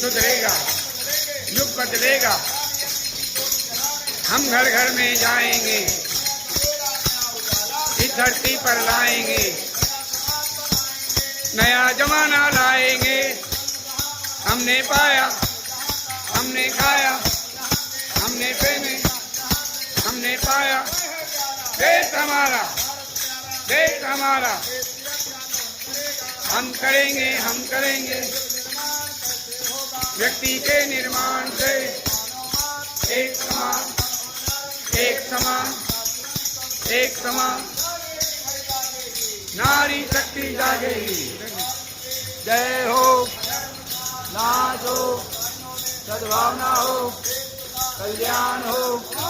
सुधरेगा, युग बदलेगा, हम घर घर में जाएंगे, इस धरती पर लाएंगे, नया जमाना लाएंगे। हमने पाया, हमने खाया, हमने पहने, हमने पाया, देश हमारा, देश हमारा, हम करेंगे, हम करेंगे। व्यक्ति के निर्माण से एक समान, एक समान, एक समान नारी शक्ति जागेगी। जय हो, नाच हो, सद्भावना हो, कल्याण हो।